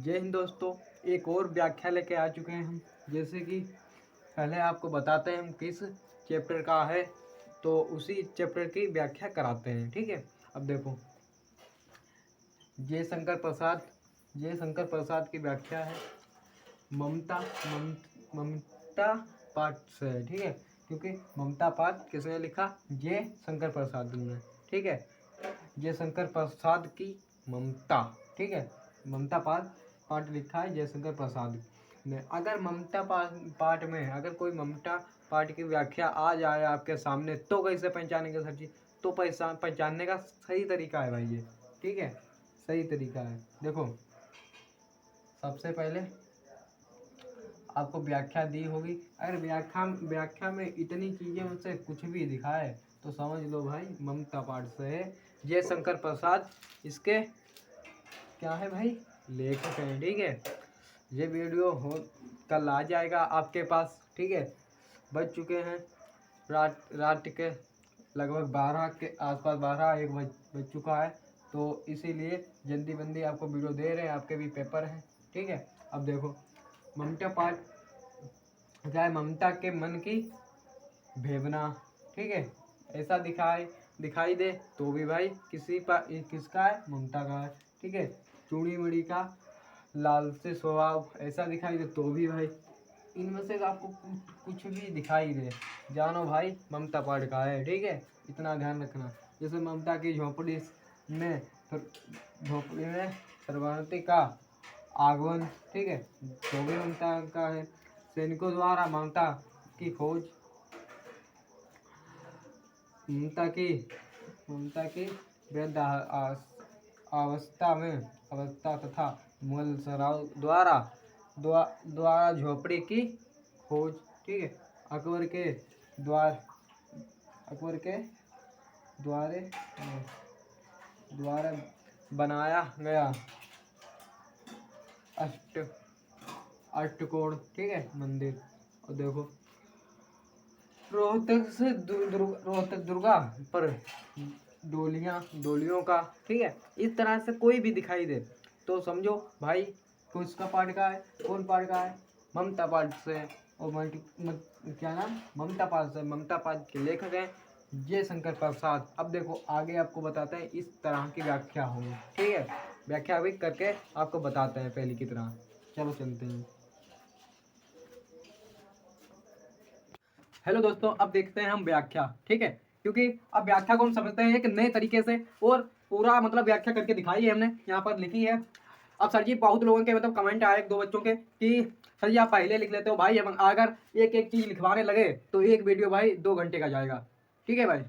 जय हिंद दोस्तों। एक और व्याख्या लेके आ चुके हैं हम। जैसे कि पहले आपको बताते हैं हम किस चैप्टर का है, तो उसी चैप्टर की व्याख्या कराते हैं। ठीक है, अब देखो जयशंकर प्रसाद की व्याख्या है ममता ममता पाठ से है। ठीक है, क्योंकि ममता पाठ किसने लिखा? जयशंकर प्रसाद ने। ठीक है, जयशंकर प्रसाद की ममता। ठीक है, ममता पाठ लिखा है जयशंकर प्रसाद ने। अगर ममता पाठ में अगर कोई ममता पाठ की व्याख्या आ जाए आपके सामने तो कैसे पहचानेंगे सर जी? तो पहचानने का सही तरीका है भाई ये। ठीक है, सही तरीका है। देखो, सबसे पहले आपको व्याख्या दी होगी। अगर व्याख्या में इतनी चीजें मुझसे कुछ भी दिखाए तो समझ लो भाई ममता पाठ से है। जयशंकर प्रसाद इसके क्या है भाई? लेखक हैं। ठीक है, ये वीडियो कल आ जाएगा आपके पास। ठीक है, बज चुके हैं रात के लगभग 12 के आसपास, 12-1 बज चुका है। तो इसीलिए जल्दी बंदी आपको वीडियो दे रहे हैं, आपके भी पेपर हैं। ठीक है, अब देखो ममता पाठ चाहे ममता के मन की भेवना। ठीक है, ऐसा दिखाई दे तो भी भाई किसका है? ममता का है। ठीक है, चूड़ी मुड़ी का लालची स्वभाव ऐसा दिखाई दे तो भी भाई इनमें से आपको कुछ भी दिखाई दे, जानो भाई ममता पाठ का है। ठीक है, इतना ध्यान रखना। जैसे ममता की झोपड़ी में सर्वनाथी का आगमन। ठीक है, तो भी ममता का है। सैनिकों द्वारा ममता की खोज, ममता की वृद्ध अवस्था तथा मुगल सराय द्वारा झोपड़ी की खोज। ठीक है, अकबर के द्वारा बनाया गया अष्टकोण। ठीक है, मंदिर। और देखो रोहतक दुर्गा पर डोलियों का। ठीक है, इस तरह से कोई भी दिखाई दे तो समझो भाई किसका पाठ का है, कौन पाठ का है? ममता पाठ से। और क्या नाम? ममता पाठ से। ममता पाठ के लेखक हैं जयशंकर प्रसाद। अब देखो आगे आपको बताते हैं इस तरह की व्याख्या होगी। ठीक है, व्याख्या भी करके आपको बताते हैं पहले की तरह। चलो चलते हैं। हेलो दोस्तों, अब देखते हैं हम व्याख्या। ठीक है, क्योंकि अब व्याख्या को हम समझते हैं एक नए तरीके से, और पूरा मतलब व्याख्या करके दिखाई है हमने, यहाँ पर लिखी है। अब सर जी बहुत लोगों के मतलब कमेंट आए 1-2 बच्चों के कि सर जी आप पहले लिख लेते हो भाई, हम अगर एक एक चीज़ लिखवाने लगे तो एक वीडियो भाई 2 घंटे का जाएगा। ठीक है भाई,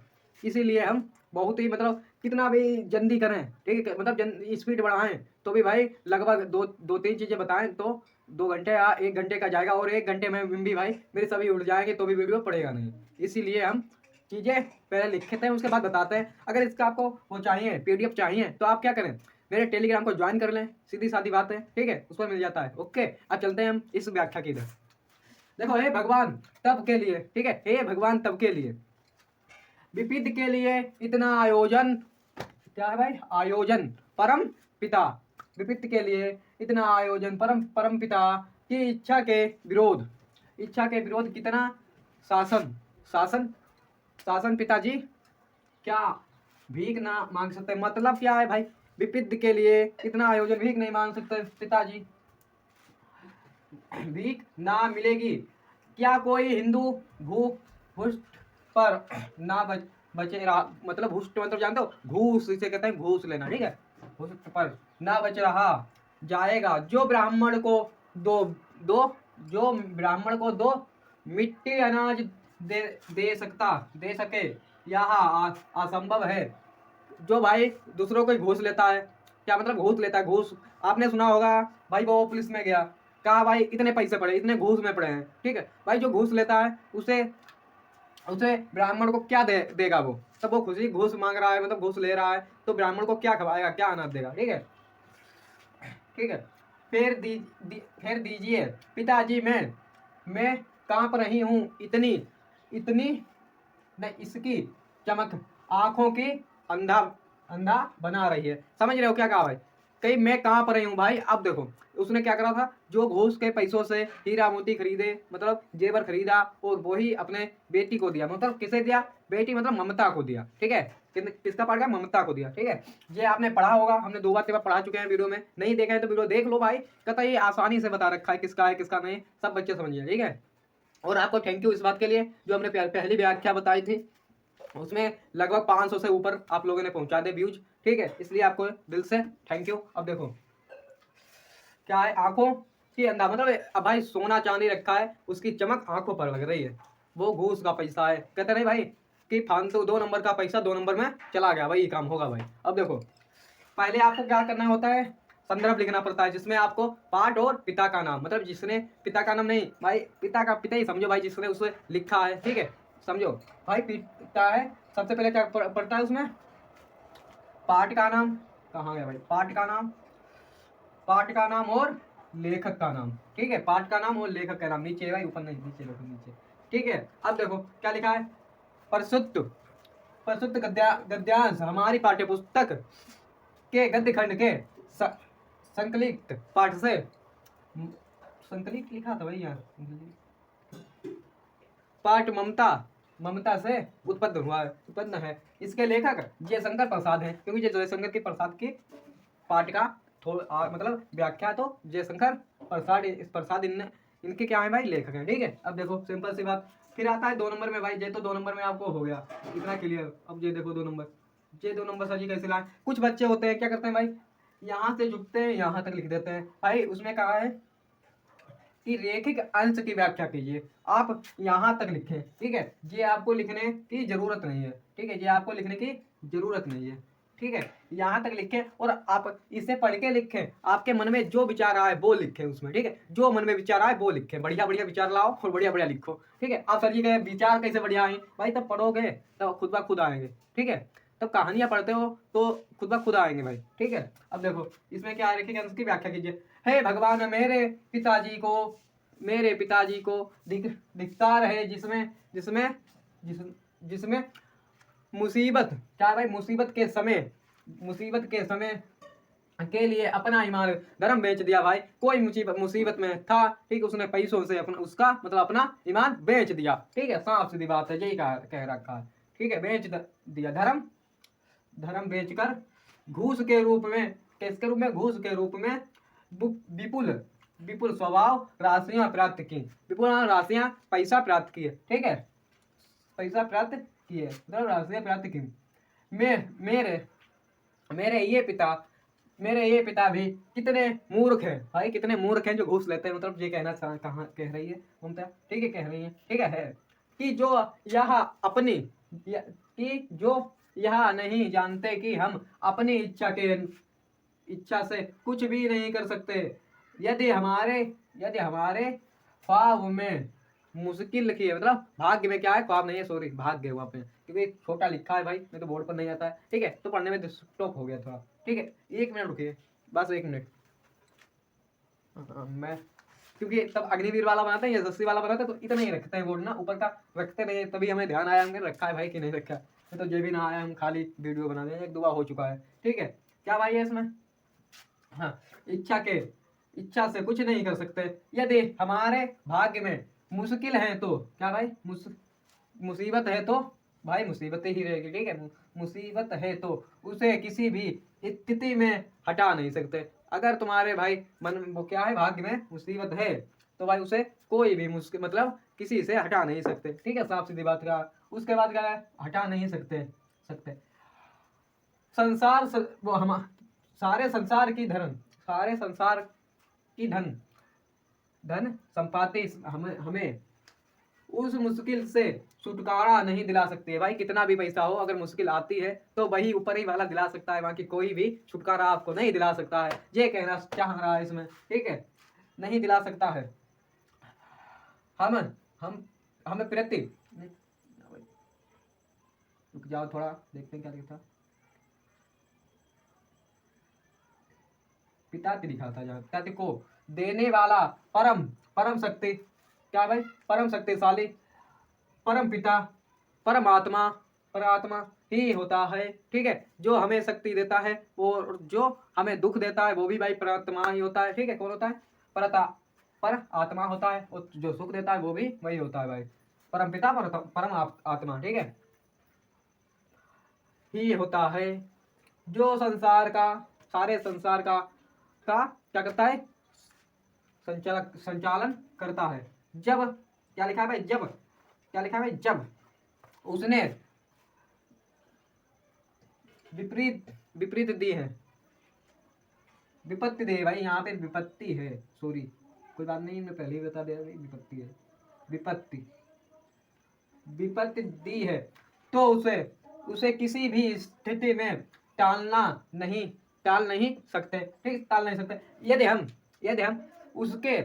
इसीलिए हम बहुत ही मतलब कितना भी जल्दी करें, ठीक है, मतलब स्पीड बढ़ाएं तो भी भाई लगभग दो तीन चीज़ें बताएं तो 2 घंटे या 1 घंटे का जाएगा, और 1 घंटे में भी भाई मेरे सभी उड़ जाएंगे तो भी वीडियो पड़ेगा नहीं। इसीलिए हम चीज़ें पहले लिखते हैं, उसके बाद बताते हैं। अगर इसका आपको वो चाहिए PDF चाहिए तो आप क्या करें, मेरे टेलीग्राम को ज्वाइन कर लें, सीधी सादी बात है। ठीक है, उस पर मिल जाता है। ओके, अब चलते हैं हम इस व्याख्या की तरफ। देखो, हे भगवान तब के लिए। ठीक है, हे भगवान तब के लिए, विपिध के लिए इतना आयोजन। क्या है भाई? आयोजन। परम पिता, विपित के लिए इतना आयोजन, परम पिता की इच्छा के विरोध कितना शासन शासन शासन पिताजी क्या भीख ना मांग सकते? मतलब क्या है भाई? विपिध के लिए इतना आयोजन, भीख नहीं मांग सकते पिताजी, भीख ना मिलेगी। क्या कोई हिंदू भूख हुष्ट पर ना बचे रहा? मतलब हुष्ट मतलब जानते हो, घूस इसे कहते हैं, घूस लेना। ठीक है, हुष्ट पर ना बच रहा जाएगा जो ब्राह्मण को दो मिट्टी अनाज दे सके, यह असंभव है। जो भाई दूसरों को घूस लेता है, क्या मतलब घूस लेता है? घूस आपने सुना होगा भाई, वो पुलिस में गया, कहा भाई इतने पैसे पड़े, इतने घूस में पड़े हैं। ठीक है भाई, जो घूस लेता है उसे ब्राह्मण को क्या देगा वो? तब वो खुशी घूस मांग रहा है, मतलब घूस ले रहा है, तो ब्राह्मण को क्या खवाएगा, क्या अनाज देगा? ठीक है, ठीक है। फिर दीजिए पिताजी, मैं कांप रही हूँ इतनी इतनी न इसकी चमक आंखों की अंधा अंधा बना रही है। समझ रहे हो क्या कहा भाई? कहीं मैं कहाँ पर रही हूँ भाई। अब देखो उसने क्या करा था, जो घूस के पैसों से हीरा मोती खरीदे, मतलब जेवर खरीदा, और वही अपने बेटी को दिया। मतलब किसे दिया, बेटी मतलब ममता को दिया, ठीक है। किसका पड़ गया, ममता को दिया, ठीक है। ये आपने पढ़ा होगा, हमने 2 बार 3 बार पढ़ा चुके हैं वीडियो में, नहीं देखा है तो वीडियो देख लो भाई। कहता ये आसानी से बता रखा है किसका है किसका नहीं, सब बच्चे समझिए, ठीक है। और आपको थैंक यू इस बात के लिए, जो हमने पहली व्याख्या बताई थी उसमें लगभग 500 से ऊपर आप लोगों ने पहुंचा दे व्यूज, ठीक है। इसलिए आपको दिल से थैंक यू। अब देखो क्या है, आंखों की अंधा, मतलब अब भाई सोना चांदी रखा है, उसकी चमक आंखों पर लग रही है, वो घूस का पैसा है। कहते नहीं भाई कि फालतू 2 नंबर का पैसा 2 नंबर में चला गया, वही काम होगा भाई। अब देखो पहले आपको क्या करना होता है, संदर्भ लिखना पड़ता है, जिसमें आपको पाठ और पिता का नाम, मतलब जिसने, पिता का नाम नहीं भाई, पिता का पिता ही समझो भाई, जिसने उसे लिखा है, ठीक है, समझो भाई। पिता है, सबसे पहले क्या पढ़ता है उसमें, पाठ का नाम, कहाँ गया भाई, पाठ का नाम और लेखक का नाम, ठीक है। पाठ का नाम और लेखक का नाम नीचे है भाई, ऊपर नहीं, नीचे लिखो नीचे, ठीक है। अब देखो क्या लिखा है, प्रस्तुत प्रस्तुत गद्यांश हमारी पाठ्य पुस्तक के गद्य खंड के संकलित पाठ से, संकलित लिखा था भाई यार, पाठ ममता ममता से उत्पन्न है। इसके लेखक जयशंकर प्रसाद हैं, क्योंकि जयशंकर के प्रसाद की पाठ का मतलब व्याख्या तो जयशंकर प्रसाद, इस प्रसाद इनके क्या है भाई, लेखक हैं, ठीक है। अब देखो सिंपल सी बात, फिर आता है 2 नंबर में भाई, ये तो 2 नंबर में आपको हो गया इतना क्लियर। अब ये देखो 2 नंबर, ये 2 नंबर सर जी कैसे लाए। कुछ बच्चे होते हैं क्या करते हैं भाई, यहाँ से झुकते हैं यहाँ तक लिख देते हैं भाई। उसमें कहा है कि रेखिक अंश की व्याख्या कीजिए, आप यहाँ तक लिखें, ठीक है। ये आपको लिखने की जरूरत नहीं है, ठीक है, ये आपको लिखने की जरूरत नहीं है, ठीक है। यहाँ तक लिखें और आप इसे पढ़ के लिखें, आपके मन में जो विचार आए वो लिखें उसमें, ठीक है। जो मन में विचार आए वो लिखें, बढ़िया बढ़िया विचार लाओ और बढ़िया बढ़िया लिखो, ठीक है। आप सर जी कहे विचार कैसे बढ़िया आए भाई, तब पढ़ोगे तब खुद ब खुद आएंगे, ठीक है। तब कहानियां पढ़ते हो तो खुद ब खुद आएंगे भाई, ठीक है। अब देखो इसमें क्या रेखिक अंश की व्याख्या कीजिए। हे भगवान, मेरे पिताजी को दिखता रहे जिसमें जिसमें जिसमें मुसीबत, क्या भाई, मुसीबत के समय के लिए अपना ईमान धर्म बेच दिया भाई। कोई मुसीबत में था, ठीक है, उसने पैसों से अपना, उसका मतलब अपना ईमान बेच दिया, ठीक है। साफ सीधी बात है, यही कह रखा है, ठीक है। बेच दिया, धर्म बेचकर घूस के रूप में, किसके रूप में, घूस के रूप में विपुल विपुल स्वभाव राशियां प्राप्त की, विपुल राशियां पैसा प्राप्त किए, ठीक है, पैसा प्राप्त किए, मतलब राशियां प्राप्त की। मेरे मेरे ये पिता भी कितने मूर्ख हैं भाई, कितने मूर्ख हैं जो घूस लेते हैं, मतलब ये कहना कहाँ कह रही है ममता, ठीक है, कह रही है, ठीक है कि जो यह अपनी कि जो यह नहीं जानते कि हम अपनी इच्छा से कुछ भी नहीं कर सकते। यदि हमारे ख्वाब में मुश्किल की है, मतलब भाग्य में क्या है, ख्वाब नहीं है, सॉरी भाग्य वहाँ पे, क्योंकि छोटा लिखा है भाई, मैं तो बोर्ड पर नहीं आता है, ठीक है, तो पढ़ने में डिस्टर्ब हो गया थोड़ा, ठीक है। 1 मिनट रुकिए, बस 1 मिनट। मैं क्योंकि तब अग्निवीर वाला बनाते हैं, यशस्वी वाला बनाते हैं, तो इतना ही रखते हैं बोर्ड ना, ऊपर का रखते नहीं, तभी हमें ध्यान आया हमने रखा है भाई कि नहीं रखा है, तो ये भी ना आया, हम खाली वीडियो बना दें, 1-2 बार हो चुका है, ठीक है। क्या भाई है इसमें, हाँ, इच्छा से कुछ नहीं कर सकते। यदि हमारे भाग्य में मुश्किल है तो, क्या भाई, मुसीबत है तो भाई मुसीबत ही रहेगी, ठीक है। मुसीबत है तो उसे किसी भी स्थिति में हटा नहीं सकते। अगर तुम्हारे भाई मन वो क्या है, भाग्य में मुसीबत है तो भाई उसे कोई भी मुश्किल, मतलब किसी से हटा नहीं सकते, ठीक है, साफ सीधी बात का। उसके बाद क्या है, हटा नहीं सकते संसार वो हम सारे संसार की धन संपत्ति हमें उस मुश्किल से छुटकारा नहीं दिला सकती है भाई। कितना भी पैसा हो, अगर मुश्किल आती है तो वही ऊपर ही वाला दिला सकता है, बाकी कोई भी छुटकारा आपको नहीं दिला सकता है, ये कहना चाह रहा है इसमें, ठीक है, नहीं दिला सकता है। हम हमें प्रति, रुक जाओ थोड़ा, देखते हैं क्या लिखा, पिता लिखा था जहाँ, पिता को देने वाला परम शक्ति, क्या भाई, परम शक्तिशाली परम पिता, परमात्मा ही होता है, ठीक है। जो हमें शक्ति देता है और जो हमें दुख देता है वो भी भाई परमात्मा ही होता है, ठीक है। कौन होता है? पर आत्मा होता है, और जो सुख देता है वो भी वही होता है भाई, परम पिता आत्मा, ठीक है, ही होता है। जो संसार का, सारे संसार का क्या करता है? संचालन करता है। जब, क्या लिखा है भाई? जब, क्या लिखा है भाई? जब उसने विपरीत विपरीत दी है, विपत्ति दे भाई, यहाँ पे विपत्ति है, सॉरी, कोई बात नहीं, मैं पहले ही बता दिया भाई, विपत्ति है, विपत्ति विपत्ति दी है, तो उसे उसे किसी भी स्थिति में टालना नहीं टाल नहीं सकते, ठीक, टाल नहीं सकते। यदि हम उसके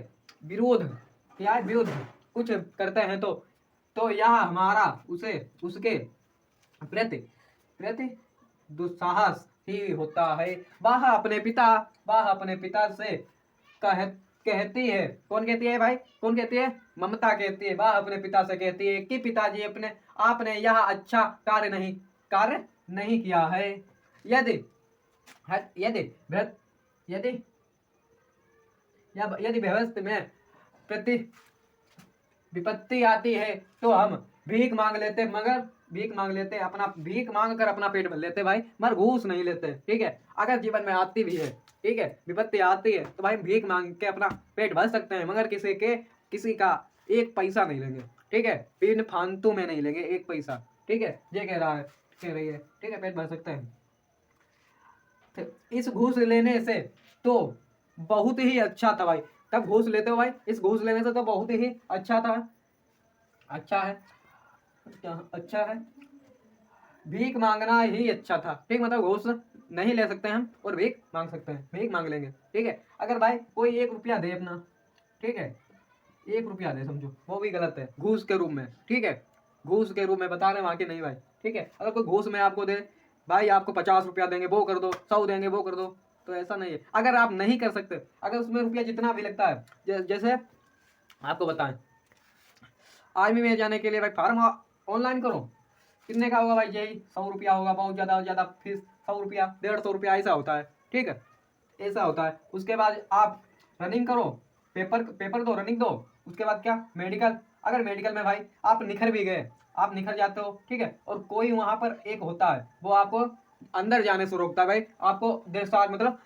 विरोध, क्या है? विरुद्ध कुछ करते हैं तो यह हमारा उसे उसके प्रति प्रति दुस्साहस ही होता है। वह अपने पिता से कहती है, कौन कहती है भाई? कौन कहती है? ममता कहती है। वह अपने पिता से कहती है कि पिताजी, अपने आपने यह अच्छा कार्य नहीं किया है। यदि यदि यदि यदि भविष्य में प्रति विपत्ति आती है तो हम भीख मांग लेते, भीख मांग कर अपना पेट भर लेते भाई, मगर घूस नहीं लेते, ठीक है। अगर जीवन में आती भी है, ठीक है, विपत्ति आती है तो भाई भीख मांग के अपना पेट भर सकते हैं, मगर किसी का एक पैसा नहीं लेंगे, ठीक है, बिन फालतू में नहीं लेंगे एक पैसा, ठीक है। ये कह रही है, ठीक है, पेट भर सकते हैं। तो इस घूस लेने से तो बहुत ही अच्छा था भाई, तब घूस लेते हो भाई, इस घूस लेने से तो बहुत ही अच्छा था, अच्छा है, अच्छा है, भीख मांगना ही अच्छा था, ठीक, मतलब घूस नहीं ले सकते हम और भीख मांग सकते हैं, भीख मांग लेंगे, ठीक है। अगर भाई कोई 1 रुपया दे अपना, ठीक है, 1 रुपया दे, समझो वो भी गलत है, घूस के रूप में, ठीक है, घूस के रूप में बता रहे वहां के नहीं भाई, ठीक है। अगर कोई घूस में आपको दे, भाई आपको 50 रुपया देंगे वो कर दो, 100 देंगे वो कर दो, तो ऐसा नहीं है। अगर आप नहीं कर सकते, अगर उसमें रुपया जितना भी लगता है, जैसे आपको बताएं, आर्मी में जाने के लिए भाई फॉर्म ऑनलाइन करो, कितने का होगा भाई? यही 100 रुपया होगा, बहुत ज़्यादा फीस 100 रुपया, 150 रुपया, ऐसा होता है, ठीक है, ऐसा होता है। उसके बाद आप रनिंग करो, पेपर दो, रनिंग दो, उसके बाद क्या? मेडिकल, अगर मेडिकल में भाई आप निखर भी गए, आप निखर जाते हो, ठीक है, और कोई वहाँ पर एक होता है वो आपको अंदर जाने से रोकता है भाई, आपको 1.5 साल मतलब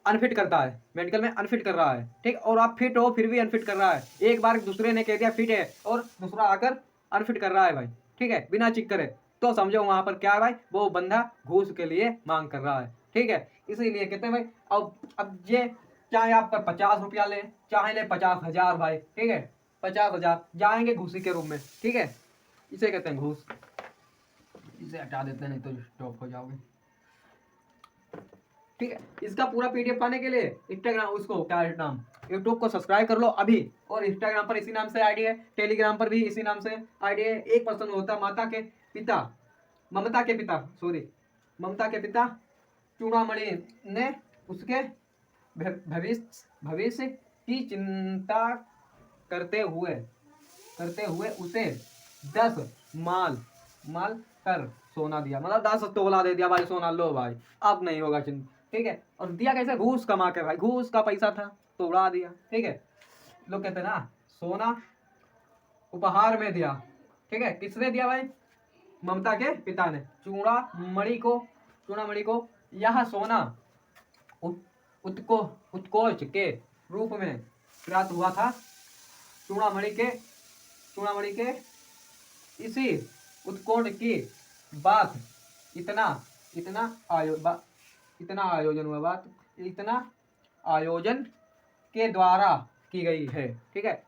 अनफिट करता है, मेडिकल में अनफिट कर रहा है, ठीक, और आप फिट हो फिर भी अनफिट कर रहा है। एक बार दूसरे ने कह दिया फिट है और दूसरा आकर अनफिट कर रहा है भाई, ठीक है, बिना चेक करे, तो समझो वहां पर क्या है भाई? वो बंदा घूस के लिए मांग कर रहा है, ठीक है। इसीलिए कहते हैं भाई, अब ये चाहे आप पर 50 रुपया ले, चाहे ले 50,000 भाई, ठीक है, 50,000 जाएंगे घूसी के रूप में, ठीक है, इसे कहते हैं घूस। इसे हटा देते हैं नहीं तो स्टॉप हो जाओगे, ठीक है। इसका पूरा पीडीएफ पाने के लिए इंस्टाग्राम, उसको क्या है नाम, यूट्यूब को सब्सक्राइब कर लो अभी, और इंस्टाग्राम पर इसी नाम से आईडी है, टेलीग्राम पर भी इसी नाम से आईडी है। एक पर्सन होता ममता के पिता, सॉरी, ममता के पिता चूड़ामणि ने उसके भविष्य की चिंता करते हुए उसे 10 माल कर सोना दिया, मतलब 10 तोला दे दिया भाई सोना, लो भाई अब नहीं होगा चिंता, ठीक है। और दिया कैसे? घूस कमा के भाई, घूस का पैसा था तो उड़ा दिया, ठीक है। लोग कहते हैं ना, सोना उपहार में दिया, ठीक है, किसने दिया भाई? ममता के पिता ने चूड़ामणि को यह सोना उत्कोच के रूप में प्राप्त हुआ था। चूड़ामणि के इसी उत्कोच की बात इतना आयोजन के द्वारा की गई है, ठीक है,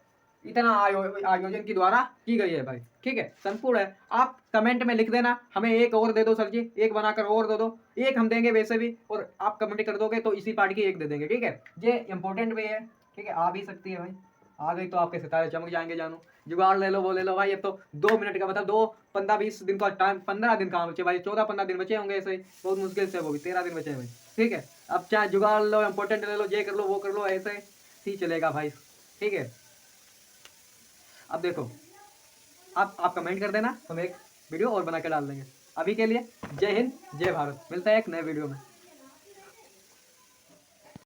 इतना आयोजन के द्वारा की गई है भाई, ठीक है, संपूर्ण है। आप कमेंट में लिख देना हमें एक और दे दो सर जी, एक बनाकर और दे दो, एक हम देंगे वैसे भी, और आप कमेंट कर दोगे तो इसी पार्ट की एक दे देंगे, ठीक है। ये इंपॉर्टेंट भी है, ठीक है, आ भी सकती है भाई, आ गई तो आपके सितारे चमक जाएंगे जानू। जुगाड़ ले लो, वो ले लो भाई, अब तो 2 मिनट का मतलब 2 15 20 दिन का टाइम, 15 दिन काम बचे भाई, 14 15 दिन बचे होंगे, ऐसे बहुत मुश्किल से, वो भी 13 दिन बचे हैं भाई, ठीक है। अब चाहे जुगाड़ लो, इंपॉर्टेंट ले लो, ये कर लो वो कर लो, ऐसे ही चलेगा भाई, ठीक है। अब देखो, आप कमेंट कर देना, हम एक वीडियो और बना के डाल देंगे। अभी के लिए जय हिंद जय भारत, मिलता है एक नए वीडियो में।